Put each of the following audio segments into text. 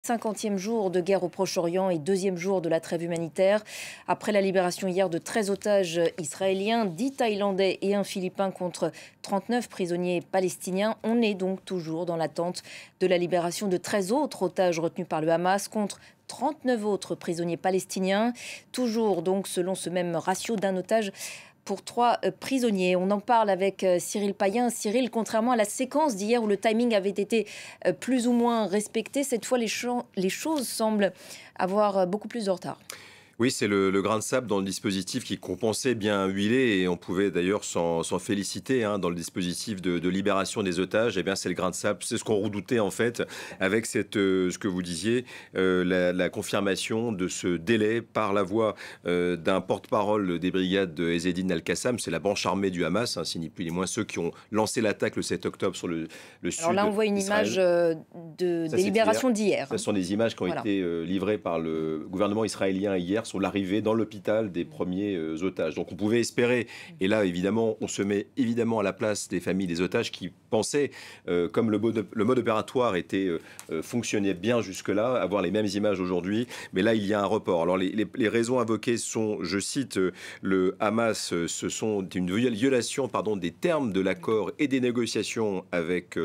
50e jour de guerre au Proche-Orient et deuxième jour de la trêve humanitaire. Après la libération hier de 13 otages israéliens, 10 Thaïlandais et un Philippin contre 39 prisonniers palestiniens, on est donc toujours dans l'attente de la libération de 13 autres otages retenus par le Hamas contre 39 autres prisonniers palestiniens. Toujours donc selon ce même ratio d'un otage pour 3 prisonniers. On en parle avec Cyril Payen. Cyril, contrairement à la séquence d'hier où le timing avait été plus ou moins respecté, cette fois les choses semblent avoir beaucoup plus de retard. Oui, c'est le grain de sable dans le dispositif qui compensait bien huilé et on pouvait d'ailleurs s'en féliciter dans le dispositif de libération des otages. Eh bien, c'est le grain de sable, c'est ce qu'on redoutait en fait avec ce que vous disiez, la confirmation de ce délai par la voix d'un porte-parole des brigades de Ezzeddine Al-Qassam. C'est la branche armée du Hamas, c'est ni plus ni moins ceux qui ont lancé l'attaque le 7 octobre sur le sud. Alors là, on voit une image des libérations d'hier. Ce sont des images qui ont été livrées par le gouvernement israélien hier sur l'arrivée dans l'hôpital des premiers otages. Donc on pouvait espérer, et là évidemment on se met évidemment à la place des familles des otages qui pensaient, comme le mode opératoire fonctionnait bien jusque-là, avoir les mêmes images aujourd'hui, mais là il y a un report. Alors les raisons invoquées sont, je cite, le Hamas, ce sont une violation des termes de l'accord et des négociations avec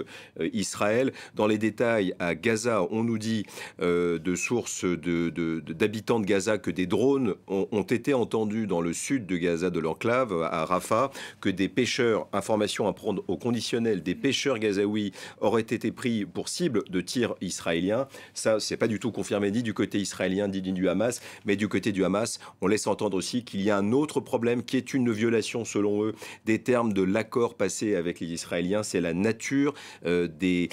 Israël. Dans les détails, à Gaza, on nous dit de sources d'habitants de Gaza que des drones ont été entendus dans le sud de Gaza, de l'enclave, à Rafah, que des pêcheurs, information à prendre au conditionnel, des pêcheurs gazaouis auraient été pris pour cible de tirs israéliens. Ça, c'est pas du tout confirmé ni du côté israélien ni du Hamas, mais du côté du Hamas, on laisse entendre aussi qu'il y a un autre problème qui est une violation, selon eux, des termes de l'accord passé avec les Israéliens. C'est la nature des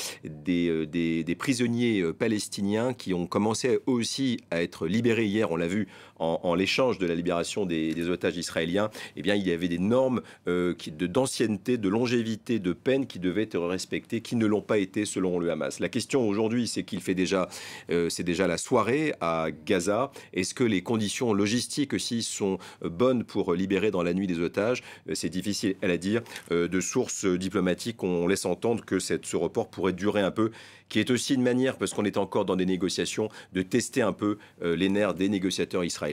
prisonniers palestiniens qui ont commencé eux aussi à être libérés hier, on l'a vu, en l'échange de la libération des otages israéliens. Eh bien, il y avait des normes d'ancienneté, de longévité, de peine qui devaient être respectées, qui ne l'ont pas été selon le Hamas. La question aujourd'hui, c'est c'est déjà la soirée à Gaza. Est-ce que les conditions logistiques aussi sont bonnes pour libérer dans la nuit des otages? C'est difficile à dire. De sources diplomatiques, on laisse entendre que ce report pourrait durer un peu, qui est aussi une manière, parce qu'on est encore dans des négociations, de tester un peu les nerfs des négociateurs israéliens.